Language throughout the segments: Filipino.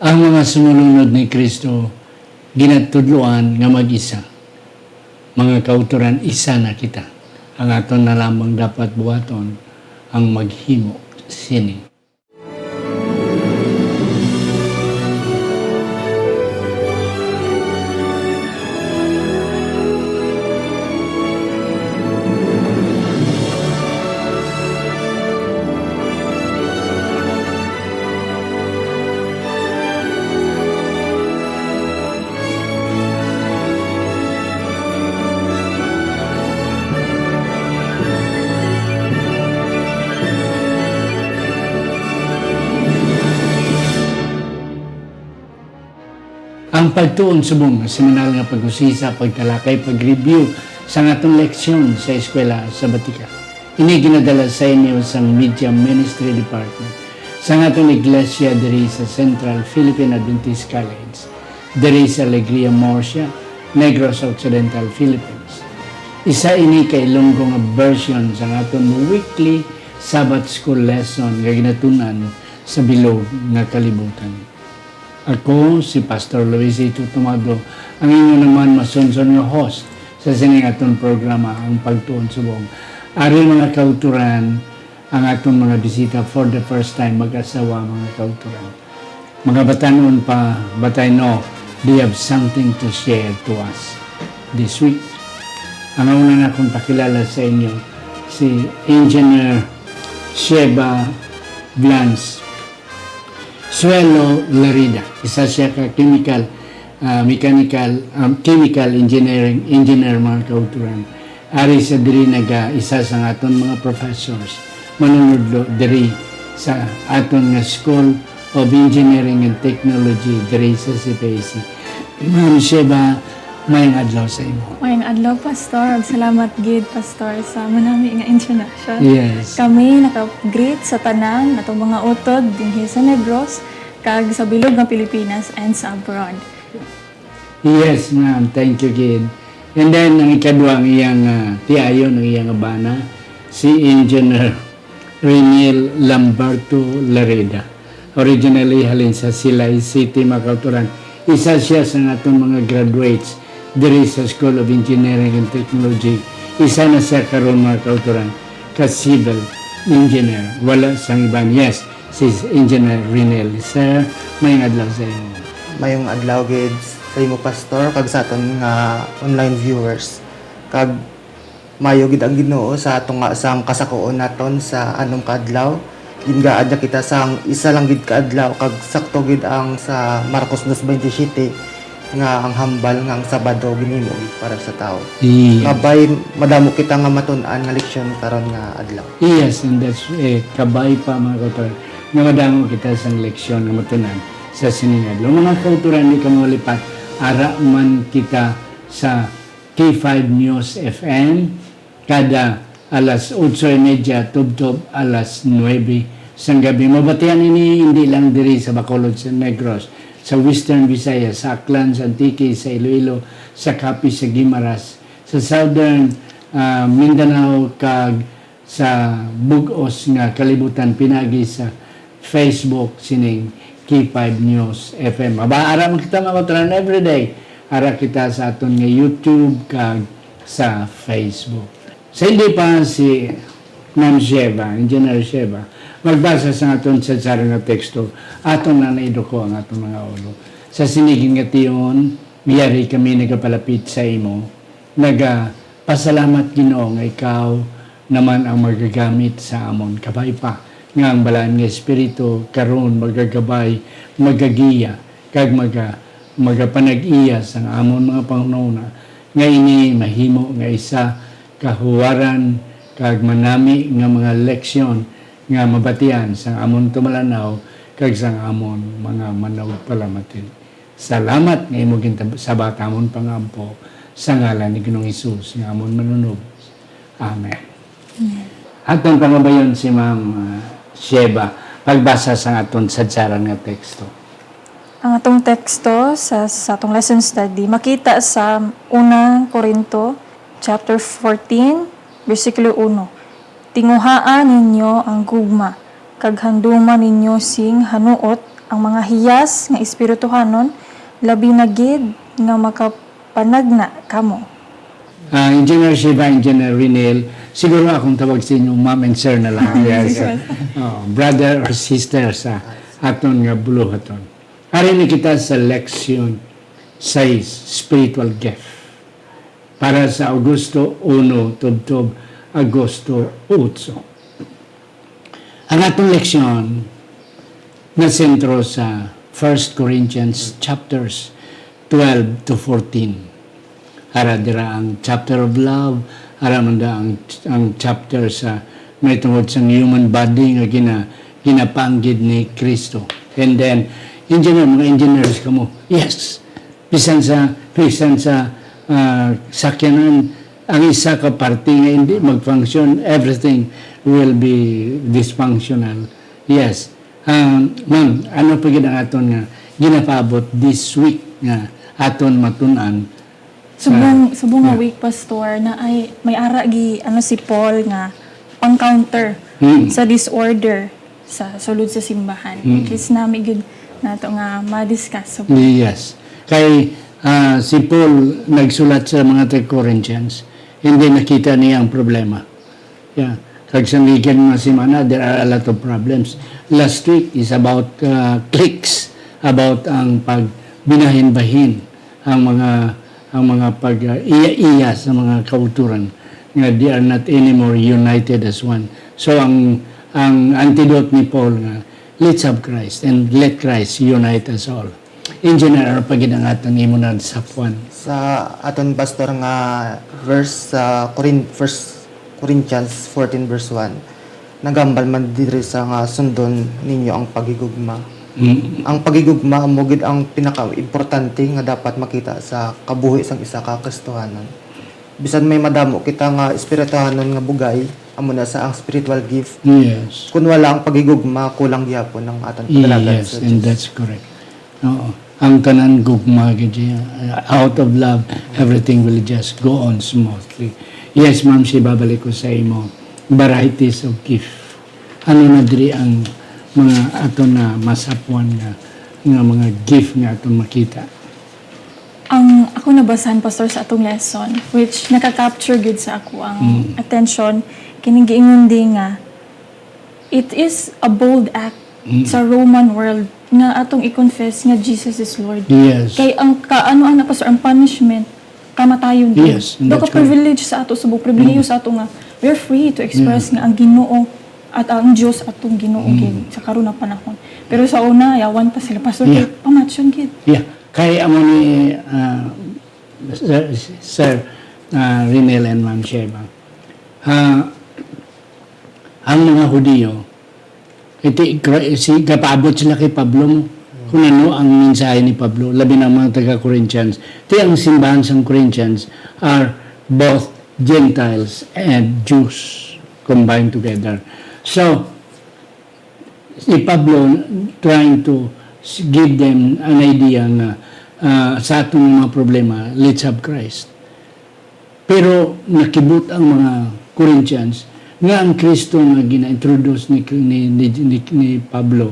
Ang mga sumunod ni Kristo ginatudloan nga mag-isa. Mga kauturan, isa na kita. Ang aton na lamang dapat buhaton ang maghimo sini. Ang pagtuon subong nga seminal nga pag-usisa, pagtalakay, pag-review sa atong leksyon sa eskwela sa Batika. Ini ginadala sa inyo sa Media Ministry Department sa atong iglesia diri sa Central Philippine Adventist College, diri sa Alegria Murcia, Negros Occidental, Philippines. Isa ini kay Ilonggo nga version sa atong weekly Sabbath School lesson nga ginatunan sa bilog nga kalibutan. Ako, si Pastor Luis Ito Tomado, ang inyo naman masunson nga host sa sining atong programa, ang Pagtuon Subong. Ari mga kauturan, ang atong mga bisita for the first time, mag-asawa mga kauturan. Mga batanon pa, but I know they have something to share to us this week. Ang una na akong pakilala sa inyo, si Engineer Sheba Blance Suelo Larida. Isa siya ka chemical engineer mga kauturan. Ari sa diri isa sa aton mga professors manunudlo diri sa aton nga School of Engineering and Technology diri sa CPAC. Ma'am Sheba, mayang adlaw sa imo. Mayang adlaw, Pastor. Salamat gid, Pastor, sa manami nga introduction. Yes. Kami naka-greet sa tanan natong mga utod dinhi sa Negros kag sa bilog ng Pilipinas and sa abroad. Yes, ma'am. Thank you, kid. And then, ang ikadwa, ang iyang tiayon, ang iyang abana, si Engineer Reniel Lamberto Lareda. Originally, halin sa Silay City, Makauturan. Isa siya sa atong mga graduates diri sa School of Engineering and Technology. Isa na siya karon mga kauturan ka civil engineer. Wala sang iban. Yes, si Engineer Reniel. Sir, may adlaw sa inyo. Mayong adlaw gid sa imo, Pastor, kag sa aton nga online viewers. Kag mayo gid ang Ginoo sa atong nga sang kasakoon naton sa anong kaadlaw. Gingaad na kita sang isa lang gid kaadlaw kag sakto gid ang sa Marcos 2:27 nga ang hambal nga ang Sabado ginhimo para sa tao. Yes. Kabay madamo kita nga matun-an nga leksyon karon nga adlaw. Yes, and that's kabay pa mga kauturan. Nga madamo kita sa leksyon nga matunan sa siningadlo. Mga kauturan, di ka malipat. Ara man kita sa K5 News FM kada alas 8:30, tub-tub alas 9 sang gabi. Mabatian ini hindi lang diri sa Bacolod, sa Negros, sa Western Visayas, sa Aklan, sa Antique, sa Iloilo, sa Capiz, sa Guimaras, sa Southern Mindanao, kag sa Bugos nga kalibutan pinagi sa Facebook sining K5 News FM. Ara man kita makutran everyday. Ara kita sa aton nga YouTube kag sa Facebook. Sa hindi pa si Ma'am Sheba, Engineer Sheba, magbasa sa aton sa nga teksto, aton na naiduko ang aton mga ulo. Sa siniging nga tiyon, miyari kami nagapalapit sa imo, pasalamat Ginoo nga ikaw naman ang magagamit sa amon. Kabay pa nga ang balaan nga Espiritu karon magagabay, magagiya, kag magapanag-iya sa amon mga pangununa, nga ini mahimo nga isa kahuwaran kag manami nga mga leksyon nga mabatian sa amon tumalanaw kag sa amon mga manawpalamatin. Salamat nga imo ginsabat amon pangampo sa ngalan ni Ginoong Hesus nga amon manunub. Amen. Atong pangabayon si Ma'am Sheba pagbasa sa aton sadsaran nga teksto. Ang atong teksto sa atong lesson study makita sa 1 Korinto chapter 14 versikulo 1. Tinguhaan ninyo ang gugma, kag handuman ninyo sing hanuot ang mga hiyas nga espirituhanon labi na gid nga makapanagna kamo. Engineer Shiva, Engineer Rinel, siguro akong tawag sa inyo, ma'am and sir na lang. Yes. Brother or sister sa aton nga buluhaton. Hari ni kita sa leksyon 6, spiritual gift. Para sa Agosto 1, tubtob Agosto 8. Ang atong leksyon na sentro sa 1 Corinthians chapters 12 to 14. Ara dira ang chapter of love, ara man da ang chapter sa may tungod sa human body nga ginapanggid ni Kristo. And then engineer, mga engineers kamo. Yes. Bisan sa sakyanan ang isa ka parte nga hindi mag-function, everything will be dysfunctional. Yes. Ma'am, ano pa gid ang aton nga ginapaabot this week nga aton matun-an Subong nga week, Pastor, na ay may ara gi si Paul nga pang-counter sa disorder sa sulod sa simbahan. Which is nami gid nato nga ma-discuss. Yes. Kay si Paul nagsulat sa mga Corinthians, hindi nakita niya ang problema. Yeah. Kag sa weekend nga semana, there are a lot of problems. Last week is about cliques, about ang pagbinahin-bahin ang mga pag-iya-iya sa mga kauturan nga they are not anymore united as one. So ang antidote ni Paul nga let's have Christ and let Christ unite us all. Engineer, ano pagidangatan imo na sa Juan? Sa aton pastor nga verse sa 1 Corinthians 14 verse 1, nagambal man diri sa nga sundon ninyo ang pagigugma. Ang pagigugma mo gid ang pinaka-importante nga dapat makita sa kabuhi sang isa ka Kristohanon. Bisan may madamo kita nga espirituhanon nga bugay, amo na sa ang spiritual gift. Yes. Kung wala ang pagigugma, kulang gyapon ang aton pagdalagan Yes, sa and Diyos. that's correct. Oo. Ang tanan gugma gid out of love, everything will just go on smoothly. Yes, ma'am, si babalik ko sa imo. Varieties of gift. Ano na diri ang mga aton na masapuan nga mga gift nga aton makita. Ang ako nabasahan, Pastor, sa atong lesson, which nakaka-capture good sa ako ang attention, kining giingon din nga, it is a bold act sa Roman world nga atong i-confess nga Jesus is Lord. Yes. Kay ang kaano-ana, Pastor, ang punishment, kamatayon din. Yes, Do ka that's correct. privilege sa ato, subok privilege sa ato nga, we're free to express nga ang Ginoo at ang Diyos atong Ginoo gid sa karon na panahon. Pero sa una, yawan pa sila, Pastor, Yeah. kay pamatyon gid. Yeah. Kaya amo ni Sir Rinel and Ma'am Sheba. Ang mga Hudiyo, kapaabot sila kay Pablo mo. Kung ano ang mensahe ni Pablo, labi ng mga taga-Corinthians. Ang simbahan sa Corinthians are both Gentiles and Jews combined together. So, si Pablo trying to give them an idea na sa atong mga problema, let's have Christ. Pero nakibut ang mga Corinthians nga ang Kristo nga gina-introduce ni Pablo,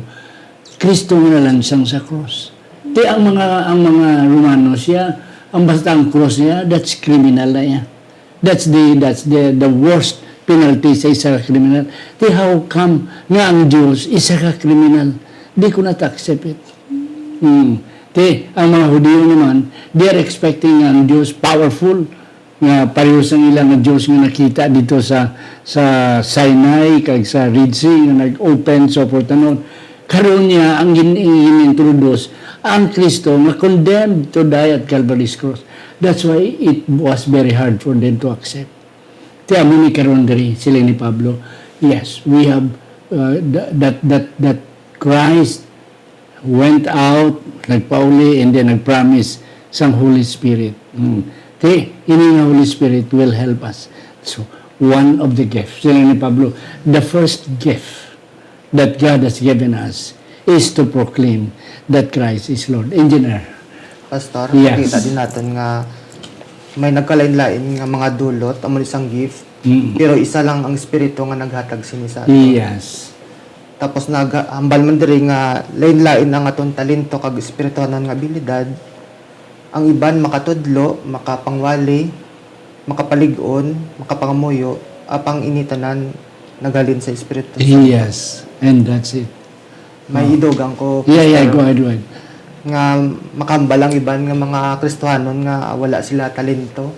Kristo nga nalansang sa cross. Ang mga Romano siya, ang basta ang cross niya, that's criminal na yan. That's the worst penalty sa isa ka criminal. How come nga ang Diyos isa ka criminal? Di ko na-accept it. Ang mga Hudiyo naman, they are expecting ang Diyos powerful, nga parehas ang ilang nga Diyos nga nakita dito sa Sinai, kag sa Red Sea, nga nag-open, so forth and on. Karoon niya, ang in-introduce, ang Kristo nga condemned to die at Calvary's cross. That's why it was very hard for them to accept. Amo ni karon diri sila ni Pablo. Yes, we have that Christ went out, nagpauli, and then nagpromise sang Holy Spirit. Ini nga Holy Spirit will help us. So, one of the gifts, sila ni Pablo, the first gift that God has given us is to proclaim that Christ is Lord. Engineer. Pastor, Yes. makita din natin nga may nagkalain-lain nga mga dulot, amo isang gift, pero isa lang ang espiritu nga naghatag sini sa ato. Yes. Tapos naghambal man diri nga lain-lain ang aton talento kag espirituhanon nga abilidad. Ang iban makatudlo, makapangwali, makapalig-on, makapangamuyo, apang initanan nagalin sa Espiritu Santo. Yes, and that's it. May idugang ko Yeah, Pastor, go ahead. nga makahambal ang iban nga mga Kristohanon nga wala sila talento.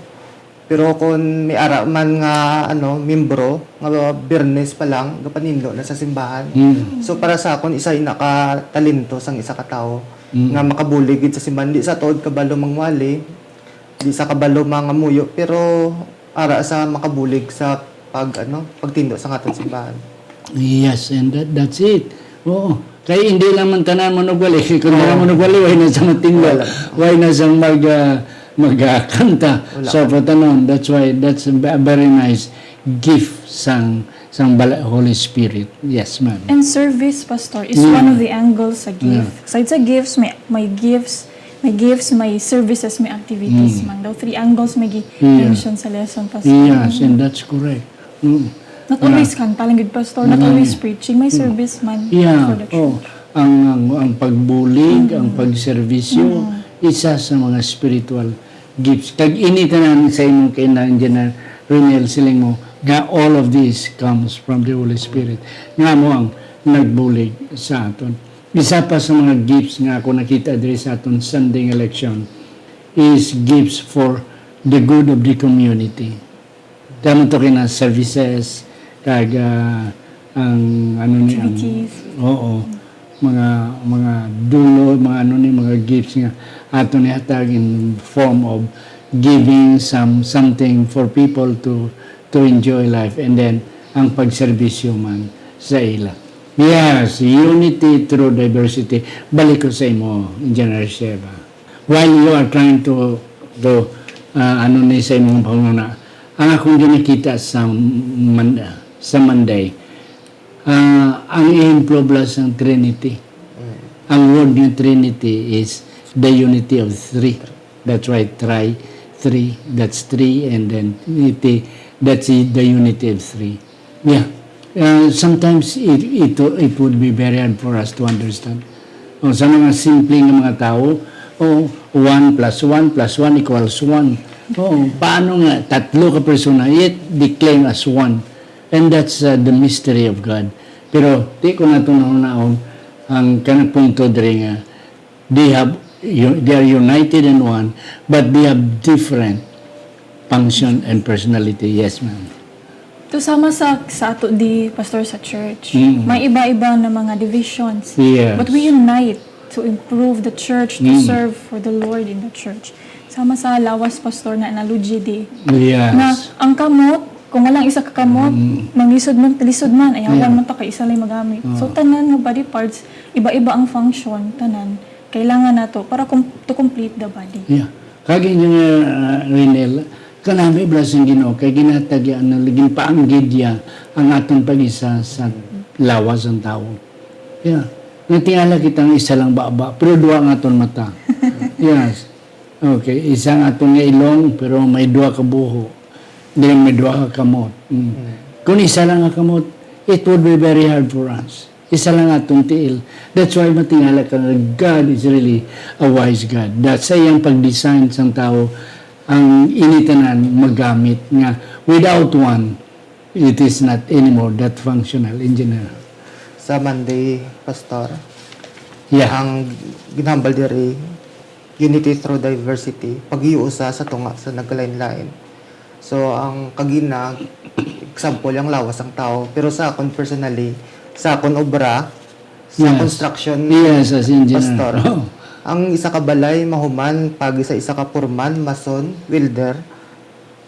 Pero kung may ara man nga membro nga Biyernes pa lang gapanindot na sa simbahan. So para sa akon isa naka talento sang isa ka tawo nga makabulig gid sa simbahan di sa tuod kabalo mangwali, di sa kabalo mangamuyo pero ara sa makabulig sa pagtindo sa aton simbahan. Yes, and that's it. Oo. Kaya hindi lang man tanan mo nagwali. Kung hindi mo nagwali, why na sa matingwal? Why na sa magkanta? So, patanon, that's why, that's a very nice gift sang Holy Spirit. Yes, ma'am. And service, Pastor, is one of the angles sa gift. Aside sa gifts, may gifts, may services, may activities man. Daw 3 angles may mention sa lesson, Pastor. Yes, and that's correct. Not always kanta lang good, Pastor. Not always preaching. May service man Yeah, for the church. ang pagbulig, ang pagserbisyo, isa sa mga spiritual gifts. Kag initanan sa imong kainan dyan na Renel siling mo, nga all of this comes from the Holy Spirit. Nga mo ang nagbulig sa aton. Isa pa sa mga gifts nga ako nakita diri sa aton Sunday election is gifts for the good of the community. Tama to kina services, kag ang Activities. oo, mga dulo, mga gifts nga ato ni hatag in form of giving something for people to enjoy life, and then ang pagserbisyo man sa ila. Yes, unity through diversity. Balik ko sa imo, Engineer Sheva. While you are trying to sa imong panguna, ang akong ginikita sa Monday, ang i-improve ang Trinity. Ang word ng Trinity is the unity of 3. That's right, three, that's 3, and then unity, that's the unity of 3. Yeah. Sometimes it would be very hard for us to understand. Sa mga simpleng mga tao, 1 plus 1 plus 1 equals 1. Paano nga, 3 ka persona, yet they claim as 1. And that's the mystery of God. Pero, di ko na ito naon, ang kanang punto diri nga, they are united in one, but they have different function and personality. Yes, ma'am. To sama sa ato di pastor sa church. May iba-iba na mga divisions. Yes. But we unite to improve the church, to serve for the Lord in the church. Sama sa lawas pastor na analogy di. Yes. Na ang kamot, kung walang isa ka kamot, mangisod man, talisod man, ayawan man to kay isa lang magamit. So tanan nga body parts, iba-iba ang function, tanan. Kailangan na to para to complete the body. Yeah. Kagi niya, Renel, kanami blasang Ginoo kay ginatagyan na liging paanggid niya ang atong pag-isa sa lawas ng tao. Yeah. Natingala kitang isa lang baba, pero duwa ang atong mata. Yes. Okay, isa ang atong ilong, pero may duwa ka buho. Then may duwa ka kamot. Kung isa lang ang kamot, it would be very hard for us. Isa lang atong tiil. That's why matingala ka na God is really a wise God. That's sa iyang pag-design sa tao, ang initanan magamit nga without one, it is not anymore that functional engineer. Sa Monday, Pastor, Yeah. ang ginhambal diri unity through diversity, pag-iusa sa tunga sa nagkalain-lain. So ang kagina example ang lawas ang tao, pero sa akon personally, sa akon obra, sa Yes. construction, Yes, as engineer. Pastor, Oh. ang isa ka balay mahuman pag isa ka purman, mason, welder,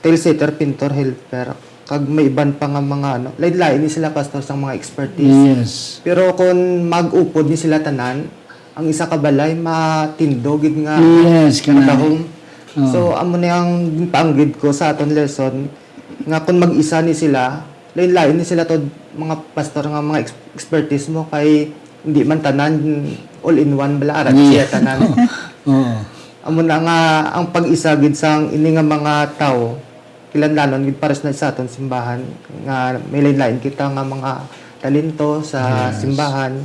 tailsetter, pintor, helper, kag may iban pa nga mga lain-lain ni sila pastor sa mga expertise. Yes. Pero kung mag-upod ni sila tanan, ang isa ka balay matindog gid nga Yes, kanang. matahom. So amo na ang paanggid ko sa aton lesson nga kung mag-isa ni sila, lain-lain ni sila to mga pastor nga mga expertise mo kay hindi man tanan all in one bala ara siya tanan. Oo. Amo na nga ang pag-isa gid sang ini nga mga tawo kilanlanon gid pares na sa aton simbahan nga may lain-lain kita nga mga talento sa Yes. simbahan.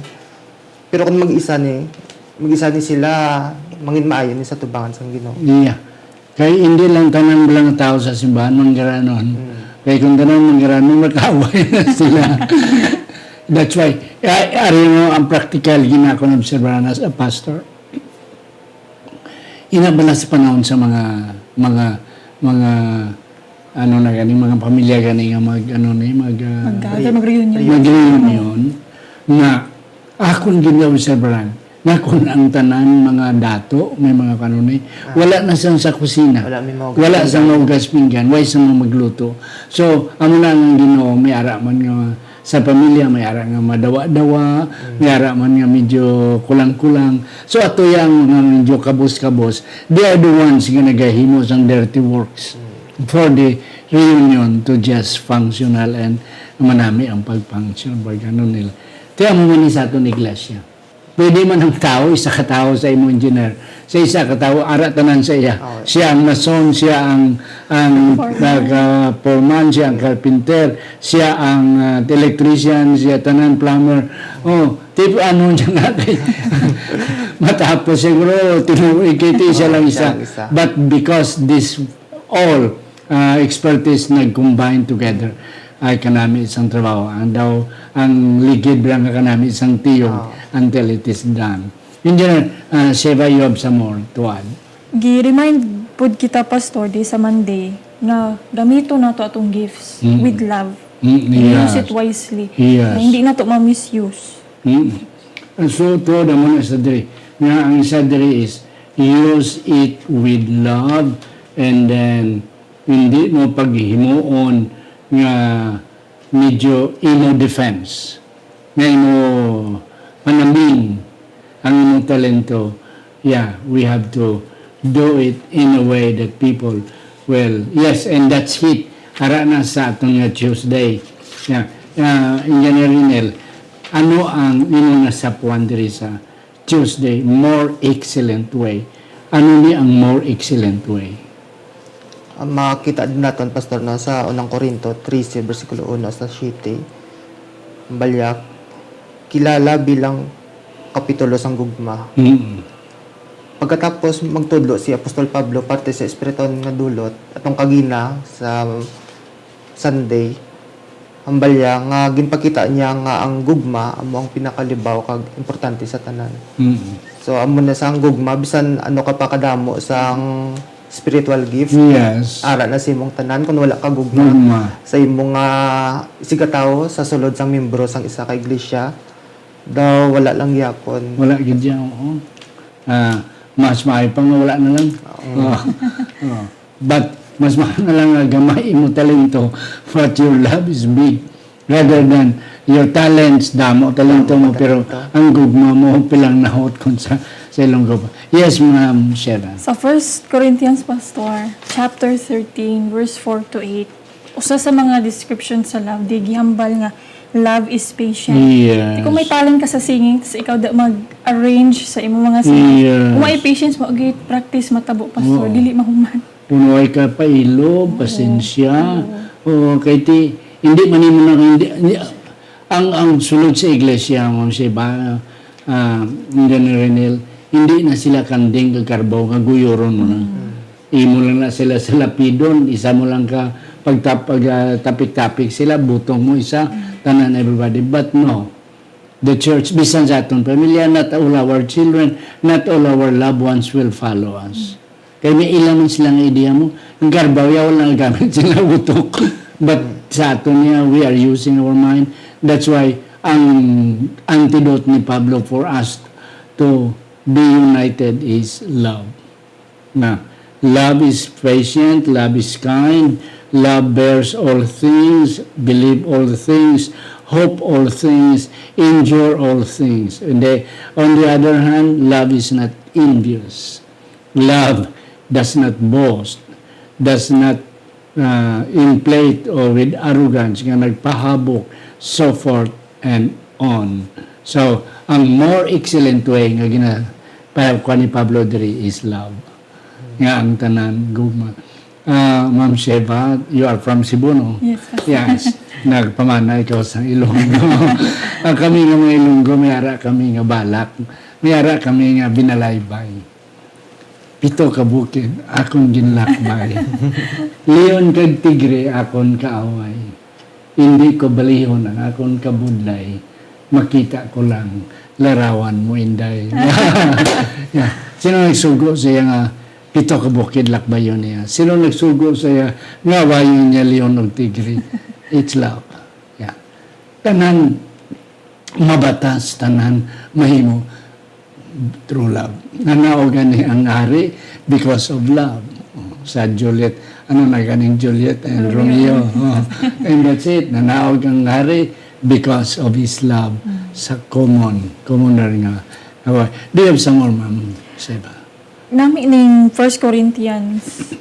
Pero kung mag-isa ni sila, mangin maayo ni sa tubangan sa Ginoo. Yeah. Kaya hindi lang tanan lang tao sa simbahan manggaranon. Kaya kung tanan manggaranon, magkaaway na sila. That's why, ari mo ang practical ginako ng obserbahan as a pastor. Inabala sa panahon sa mga ano na gani, mga pamilya gani nga Mag-reunion. mag-reunion na akong gina-obserbahan na kung ang tanan mga dato, may mga kanunay, wala na siyang sa kusina. Wala sa mahugas pinggan, wala sa magluto. So, amo na ang Ginoo, may ara man nga sa pamilya, may ara nga madawa-dawa, may ara man nga medyo kulang-kulang. So, ato yung mga medyo kabos-kabos, they are the ones nga nagahimo sang dirty works for the reunion to just functional and manami ang pag-function. Ganun nila. Kaya mo man sa ato iglesia. Pwede man ang tao, isa ka tao sa imo engineer. Sa isa ka tao, ara tanan sa iya. Siya ang mason, siya ang foreman, siya ang carpenter, siya ang electrician, siya tanan plumber. Oh, tipo ano niya nga kay matapos siguro tinuikiti siya lang isa. But because this all expertise nag-combine together, ay kanami isang trabaho. Ang ligid lang ka kanami isang tiyong until it is done. Engineer, Sheva, you have some more to add? Gi-remind pud kita, Pastor, di sa Monday, na gamito na to atong gifts with love. Use it wisely. Yes. Na hindi na to ma-misuse. So, to the muna sa diri. Nga, ang isa diri is, use it with love and then, hindi mo paghihimuon nga medyo imo defense. Nga imo manaming ang imong talento. Yeah, we have to do it in a way that people will, yes, and that's it. Ara na sa atong Tuesday. Yeah. Engineer Rinel, ano ang imo nasapuan diri sa Tuesday more excellent way? Ano ni ang more excellent way? Makita din natin, Pastor, na sa unang Korinto 13, versikulo 1 sa 7, balyak, kilala bilang kapitulo sang gugma. Pagkatapos magtudlo si Apostol Pablo parte sa Espiriton nga dulot atong kagina sa Sunday, ang balya nga ginpakita niya nga ang gugma amo ang pinakalibaw kag importante sa tanan. So amo na sa ang gugma bisan ano ka pa kadamo sang spiritual gift. Yes. Ara na sa imong tanan kung wala ka gugma sa imong sigataw sa sulod sang membro sang isa ka iglesia daw wala lang yapon. Wala gid yan, oo. Mas maayo pang wala na lang. But mas maayo na lang nga gamay mo talento, but your love is big. Rather than your talents, damo talento mo, pero ang gugma mo pilang nahot kung sa ilong gugma. Yes, Ma'am Shera. Sa 1 Corinthians, Pastor, chapter 13, verse 4 to 8, usa sa mga description sa love, di gihambal nga, love is patient. Yes. Kung may talent ka sa singing, tas ikaw da mag-arrange sa imo mga singing, Yes. kung may patience mo, okay, practice matabo, Pastor, dili mahuman. Punuay ka pa ilob, pasensya. O kay ti hindi man mo na hindi ang sulod sa iglesia mo si ba Renel, hindi na sila kanding kag karbaw nga guyoron mo na. Imo lang na sila sa lapidon, isa mo lang ka tapik-tapik sila, butong mo isa, tanan everybody. But no, the church, bisan sa atong pamilya, not all our children, not all our loved ones will follow us. Kaya may ilang silang idea mo, ang karbaw, wala na gamit sila butok. But sa ato niya, we are using our mind. That's why, ang antidote ni Pablo for us to be united is love. Na, love is patient, love is kind, love bears all things, believe all things, hope all things, endure all things. And on the other hand, love is not envious. Love does not boast, does not inflate or with arrogance, nga nagpahabok, so forth and on. So, ang more excellent way nga ginapahapwa ni Pablo diri is love. Nga ang tanan, gugma. Ma'am Sheva, you are from Cebu, no? Yes, Pastor. Yes. nagpamana ikaw sa Ilonggo. Ang kami nga mga Ilonggo, mayara kami nga balak. Mayara kami nga binalaybay. Pito ka bukid, akong ginlakbay. Leon kag tigre, akong kaaway. Hindi ko balihon ang akong kabudlay. Makita ko lang, larawan mo inday. Yeah. Sino nagsugo siya nga, pito ka bukid, lakbayon niya. Sino nagsugo siya, nga wayon niya Leon og tigre. It's love. Yeah. Tanan mabatas, tanan mahimo true love. Nanaog gani ang hari because of love. Sa Juliet, ano na ganing Juliet and Romeo. And that's it. Nanaog ang hari because of his love sa commoner nga. Do you have some more, Ma'am Seba? Nami ning 1 Corinthians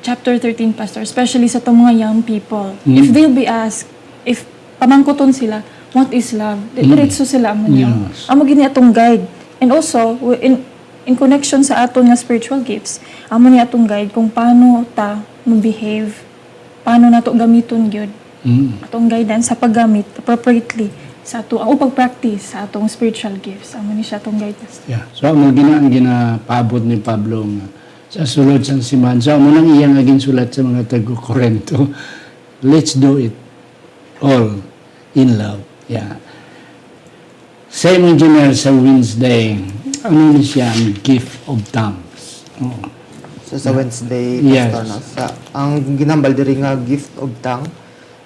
chapter 13, Pastor, especially sa itong mga young people. If they'll be asked, if pamangkuton sila, what is love? Diretso sila amo niya. Yes. Amo gini atong guide. And also, in connection sa aton nga spiritual gifts, amo ni atong guide kung paano ta mo-behave, paano nato gamiton gyud. Atong guidance sa paggamit appropriately sa ato ang pag-practice sa atong spiritual gifts. Amo ni siya atong guidance. Yeah. So, ang ginapaabot ni Pablo nga, sa sulod sang simbahan. So, amo nang iyang aging sulat sa mga taga-Korento. Let's do it all in love. Yeah. Same engineer sa Wednesday, ano ni siya ang gift of tongues. Oh. So sa Wednesday, Yes. Pastor, no? Ang ginambal diri nga gift of tongue,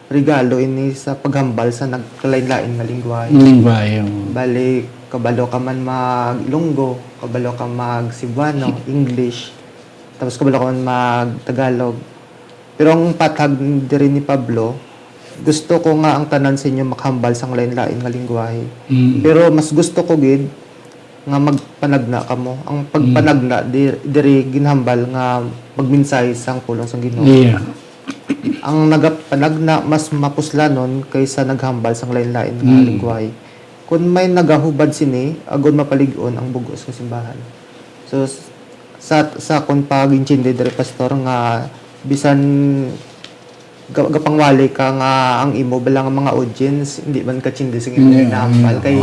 regalo ini sa paghambal sa nagkalain-lain nga lingwahe. Lingwahe. Oh. Bali, kabalo ka man mag-Ilonggo, kabalo ka mag-Cebuano, English, tapos kabalo ka man mag-Tagalog. Pero ang patag diri ni Pablo, gusto ko nga ang tanan sa inyo makahambal sa lain-lain nga lingwahe. Pero mas gusto ko gid nga magpanagna kamo. Ang pagpanagna diri ginhambal nga magminsay sang pulong sang Ginoo. Yeah. Ang nagapanagna mas mapuslanon kaysa naghambal sang lain-lain nga lingwahe. Kung may nagahubad sini, agon mapalig-on ang bugos sa simbahan. So sa kon pag-intindi diri pastor nga bisan gapangwali ka nga ang imo balang mga audience hindi man ka chindi sa ginahambal kay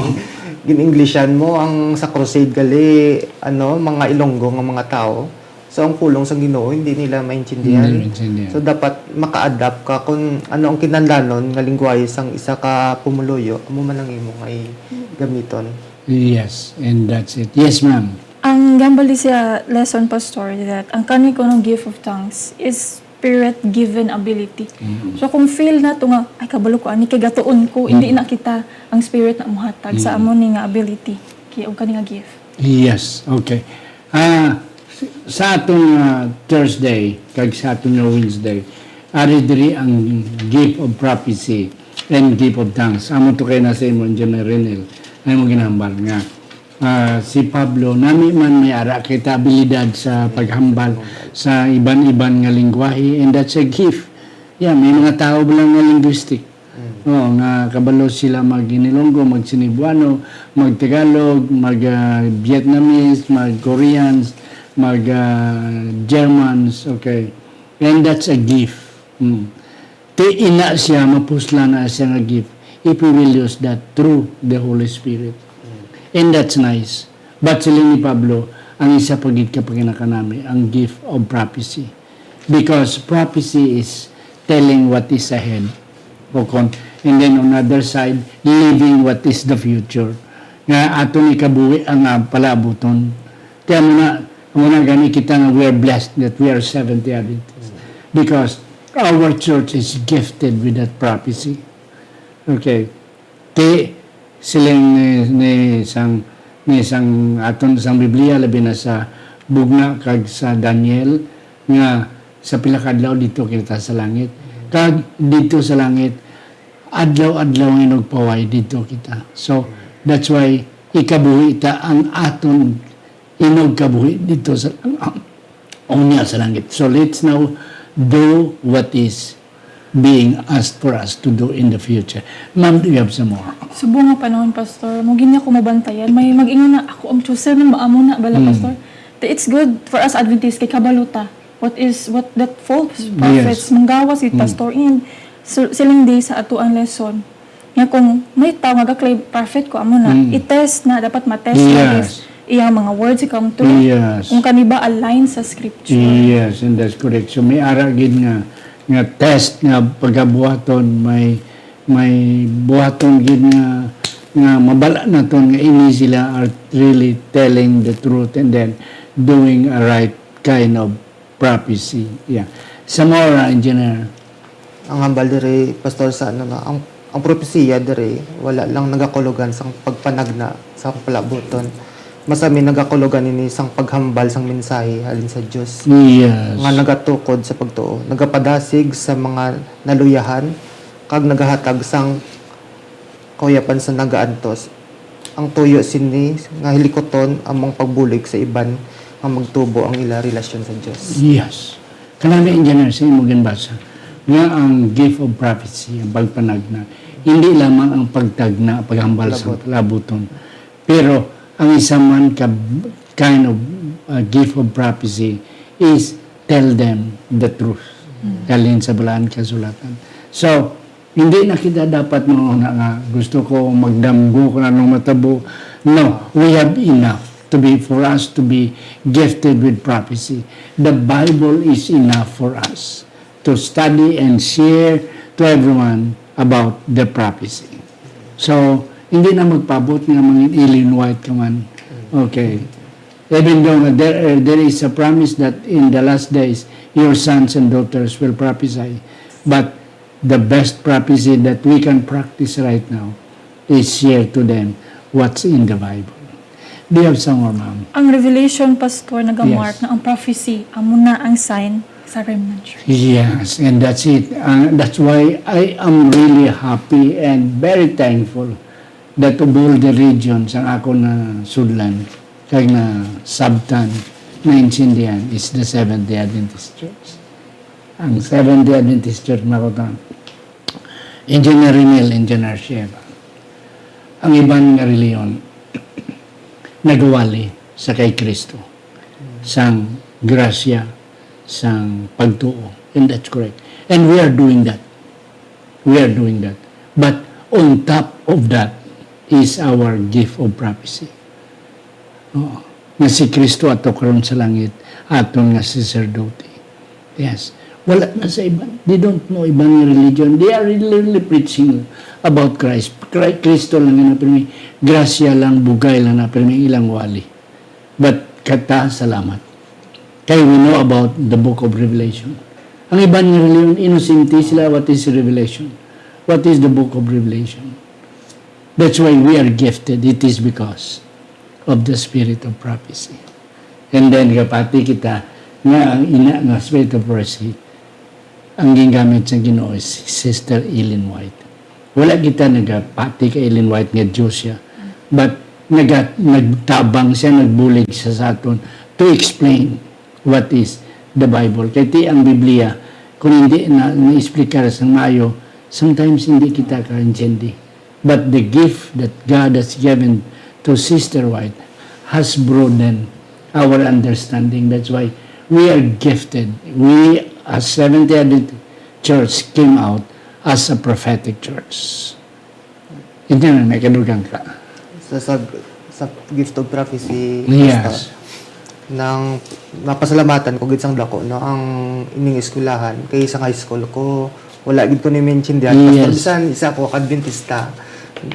gin-Englishan mo ang sa crusade gali mga Ilonggo nga mga tao. So ang pulong sa Ginoo hindi nila maintindihan. Hindi maintindihan. So dapat maka-adapt ka kung ano ang kinahanglanon nga lingwahe sang isa ka pumuluyo amo man ang imo nga gamiton. Yes, and that's it. Yes, ma'am. Ang gambali siya lesson, Pastor, that ang kaniko ng gift of tongues is spirit-given ability. So kung feel na ito nga, ay kabalo ko, ani kay gatuon ko, hindi na kita ang spirit na muhatag sa amo ni nga ability. Kaya ang kani nga gift. Yes, okay. Sa atong Thursday, kag sa atong Wednesday, ari diri ang gift of prophecy and gift of tongues. Amo to kay na sa imo, Engineer Renel, ay mo ginahambal nga. Si Pablo, nami man may ara kita abilidad sa paghambal sa iban-iban nga lingwahe, and that's a gift. Yeah, may mga tao lang nga linguistic. Nga kabalo sila mag-Ilonggo, mag-Cebuano, mag-Tagalog, mag-Vietnamese, mag-Koreans, mag-Germans, okay. And that's a gift. Ina siya, mapusla na siya nga gift if we will use that through the Holy Spirit. And that's nice. But sila ni Pablo, ang isa pagit kapag nakanami, ang gift of prophecy. Because prophecy is telling what is ahead. And then on the other side, living what is the future. Nga atong ikabuhi ang palabuton. Kaya muna gani kita nga we are blessed that we are Seventh-day Adventists. Because our church is gifted with that prophecy. Okay. Silang ni isang aton sang Biblia labi na sa bugna kag sa Daniel nga sa pila ka adlaw dito kita sa langit. Kag dito sa langit adlaw-adlaw nga nagpaway dito kita. So that's why ikabuhi ta ang aton inog kabuhi dito sa unya sa langit. So let's now do what is being asked for us to do in the future. Ma'am, do you have some more? Subo nga panahon, Pastor, mo ginya ko mabantayan. May mag-ingon na, ako ang chosen, maamo na, bala, Pastor. It's good for us Adventists, kay kabaluta. What that false prophets, manggawas it, Pastor, and siling day sa ato ang lesson. Nga kung may tao nga claim prophet ko amo na i-test na dapat ma-test na Yes. if iyang mga words come to Yes. kung kaniba align sa scripture. Yes, and that's correct. So may ara gid nga test nga pagabuhaton may buhaton gid nga mabala na ton nga ini sila are really telling the truth and then doing a right kind of prophecy. Yeah. Some more, engineer. Ang hambal dire pastor sa ano nga ang propesiya dire wala lang nagakulugan sang pagpanagna sa palabuton. Masami nagakulugan ini sang paghambal sang mensahe halin sa Dios. Yes. Nga nagatukod sa pagtuo, nagapadasig sa mga naluyahan kag nagahatag sang kauyapan sa nagaantos. Ang tuyo sini nga hilikoton among pagbulig sa iban nga magtubo ang ila relasyon sa Dios. Yes. Kanang engineer sa imo ginbasa nga ang gift of prophecy, ang pagpanagna, hindi lamang ang pagtagna, paghambal sa labuton. Pero ang isa man kind of gift of prophecy is tell them the truth. Dalhin sa balaan kasulatan. So, hindi na kita dapat mga nga gusto ko magdamgo kung anong matabo. No, we have enough for us to be gifted with prophecy. The Bible is enough for us to study and share to everyone about the prophecy. So, hindi na magpabot ng mga Ellen White ka man. Okay. Even though there is a promise that in the last days, your sons and daughters will prophesy. But the best prophecy that we can practice right now is share to them what's in the Bible. Do you have some more, ma'am? Ang revelation, pastor, nagamark Yes. na ang prophecy amo na ang sign sa remnant church. Yes, and that's it. That's why I am really happy and very thankful that of all the regions ang ako na sudlan, kag na sabtan, na insindihan is the Seventh-day Adventist Church. Ang Seventh-day Adventist Church, makutan, Engineer Rinel, Engineer Sheva. Ang ibang nga reliyon, nagawali sa kay Kristo. Sang grasya, sang pagtuo. And that's correct. And we are doing that. We are doing that. But on top of that is our gift of prophecy. Oo. Nga si Kristo ato karon sa langit, aton nga sacerdote. Yes. Wala na sa iban. They don't know ibang religion. They are really preaching about Christ. Kristo lang na pirmi. Grasya lang, bugay lang na pirmi ilang wali. But kata salamat. Kaya we know about the book of Revelation. Ang ibang religion, innocente sila, what is Revelation? What is the book of Revelation? That's why we are gifted. It is because of the spirit of prophecy. And then kapati kita nga ang ina nga spirit of prophecy ang gingamit sa Ginoo is Sister Ellen White. Wala kita nagapati kay Ellen White nga Diyos siya. But nagtabang siya, nagbulig siya sa aton to explain what is the Bible. Kaya ti ang Biblia, kung hindi na-explicar sa maayo, sometimes hindi kita ka-intindi. But the gift that God has given to Sister White has broadened our understanding. That's why we are gifted. We, as Seventh-day Adventist Church, came out as a prophetic church. Hindi na may kadugang ka. Sa gift of prophecy, Yes. pastor, nang napasalamatan ko gid sang dako no ang ining eskwelahan kay sa high school ko wala gid ko ni mention diyan pastor Yes. bisan isa ko Adventista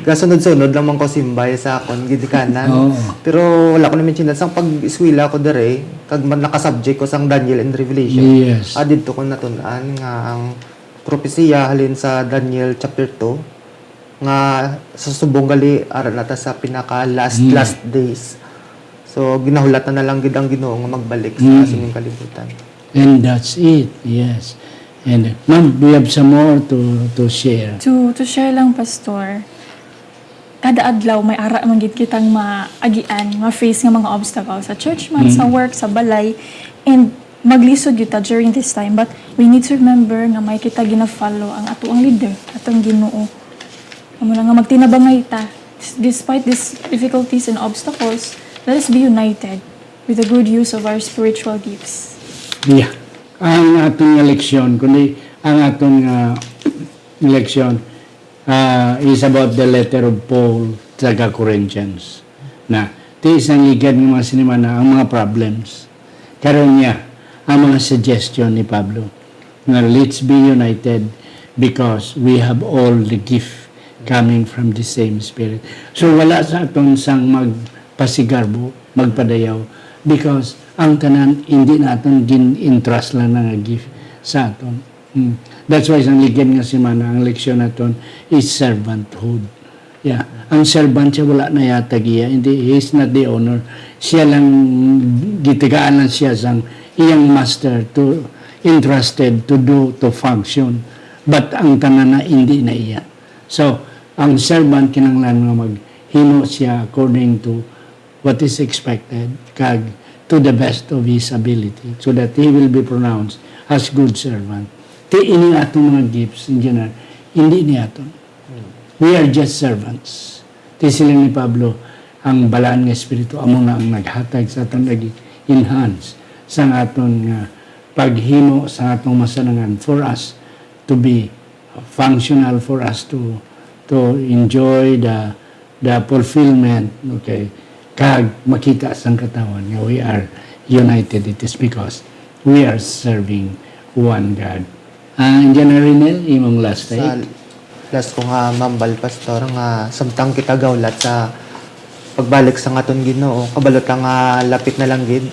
gasunod-sunod lang man ko simbay sa akon gid kanan Oo. pero wala ko ni mention sang pag-eskwela ko dire kag naka-subject ko sang Daniel and Revelation Yes. dito ko natun-an nga ang propesiya halin sa Daniel chapter 2 nga sa subong gali ara nata sa pinaka last days. So, ginahulatan na lang gid ang Ginoo nga magbalik sa sining kalibutan. And that's it. Yes. And ma'am, we have some more to share. To share lang, pastor, kada adlaw may ara man gid kitang maagian, ma-face nga mga obstacles sa church man, sa work, sa balay, and maglisod gyud ta during this time. But we need to remember nga may kita gina-follow ang ato ang leader, atong Ginoo. Amo na nga magtinabangay ta. Despite these difficulties and obstacles, let us be united with the good use of our spiritual gifts. Yeah. Ang atong nga leksyon, kundi ang atong leksyon is about the letter of Paul sa Corinthians. Na, ito isang ligad ng mga sinimana ang mga problems. Karon niya, ang mga suggestion ni Pablo na let's be united because we have all the gift coming from the same Spirit. So wala sa aton sang magpasigarbo, magpadayaw, because ang tanan hindi naton gin-entrust lang na gift sa aton. That's why isang ligyan nga simana, ang leksyon naton is servanthood. Yeah. Ang servant siya wala na yata giya. Hindi, he's not the owner. Siya lang, gitigaan lang siya sang iyang master to entrusted to do, to function. But ang tanan na hindi na iya. So, ang servant kinanglan nga maghimo siya according to what is expected, kag to the best of his ability, so that he will be pronounced as good servant. Ti ini atong mga gifts in general, hindi ni aton. We are just servants. Ti sila ni Pablo, ang balaan nga espiritu amo na ang naghatag sa aton lagi enhance sa aton nga paghimo sa atong masanangan for us to be functional, for us to enjoy the fulfillment, okay, kag makita sang katawan nga we are united. It is because we are serving one God. Indiana Rinel, imong last Sa take. last ko nga mambal pastor nga samtang kita gawlat sa pagbalik sa aton Ginoo, kabalot nga lapit na lang gid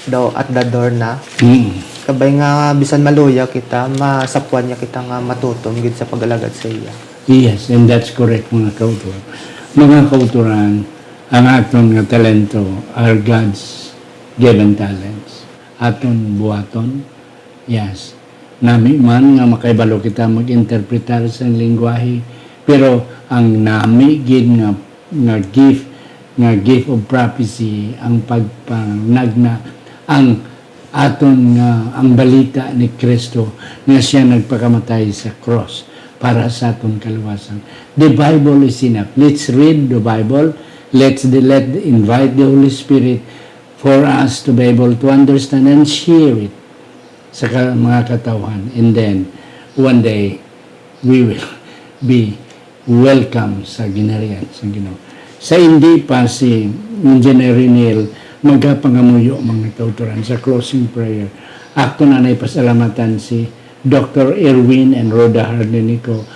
daw at the door na. Kabay nga bisan maluya kita, masapwan niya kita nga matutom gid sa pag-alagad sa iya. Yes, and that's correct mga kauturan. Mga kauturan, ang aton nga talento are God's given talents. Aton buhaton, yes. Nami man nga makaibalo kita mag-interpretar sa lingwahe, pero ang nami gid nga gift of prophecy, ang pagpanagna, ang aton nga ang balita ni Kristo nga siya nagpakamatay sa cross para sa aton kaluwasan. The Bible is enough. Let's read the Bible. Let invite the Holy Spirit for us to be able to understand and share it sa mga katawhan. And then, one day, we will be welcome sa ginarian, sa Ginoo. Sa hindi pa si Engineer Rinel magapangamuyo mga kauturan sa closing prayer. Ako na naipasalamatan si Dr. Erwin and Rhoda Hardenico,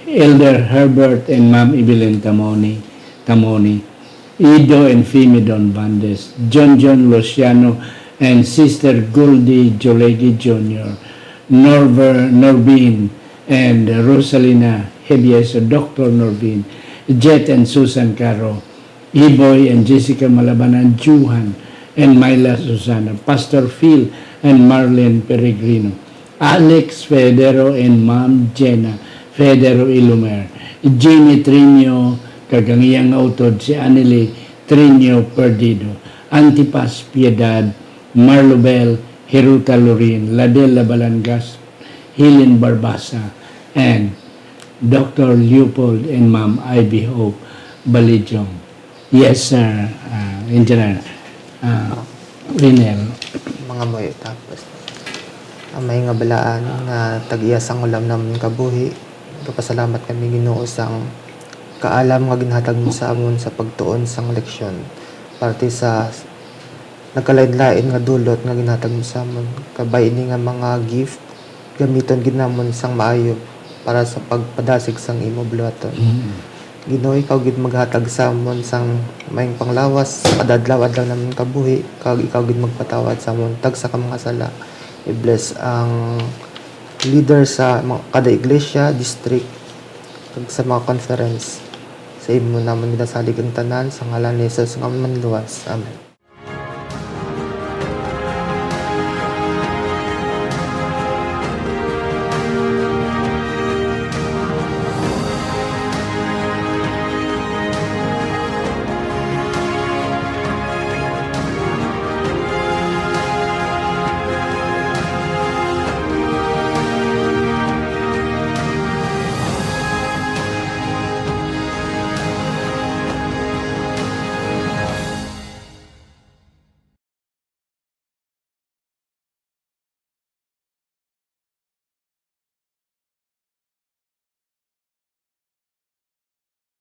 Elder Herbert and Ma'am Evelyn Tamoni, Ido and Fimi Don Bandes, John Luciano and Sister Goldie Jolegi Jr., Norbin and Rosalina Hebieso, Dr. Norbin, Jet and Susan Caro, Iboy and Jessica Malabanan, Juhan and Myla Susana, Pastor Phil and Marlene Peregrino, Alex Federo and Ma'am Jenna Federo Ilumer, Jimmy Trinio, kagangiyang utod si Anili Trinio Perdido, Antipas Piedad, Marlobel Hiruta Lorin, Ladela Balangas, Helen Barbasa, and Dr. Leopold and Ma'am Ivy Hope Balijong. Yes, sir, Engineer Rinel. Mga moy tapos may nga balaan nga tag-iyasang ulam namin kabuhi. Kapasalamat kami Ginoo sang kaalam nga ginhatag mo sa amon sa pagtuon sang leksyon. Parte sa nagkalain-lain nga dulot nga ginhatag mo sa amon. Kabay ini nga mga gift gamiton gid namon sang maayo para sa pagpadasig sang imo buhaton. Ginoo, ikaw gid maghatag sa amon sang maayong panglawas kadadlaw-adlaw namin kabuhi, kag ikaw gid magpatawad sa amon tagsa ka mga sala. I-bless ang leader sa kada iglesia, district, kag sa mga conference. Sa imo naman ginasalig ang tanan sa ngalan ni Jesus nga manluwas. Amen.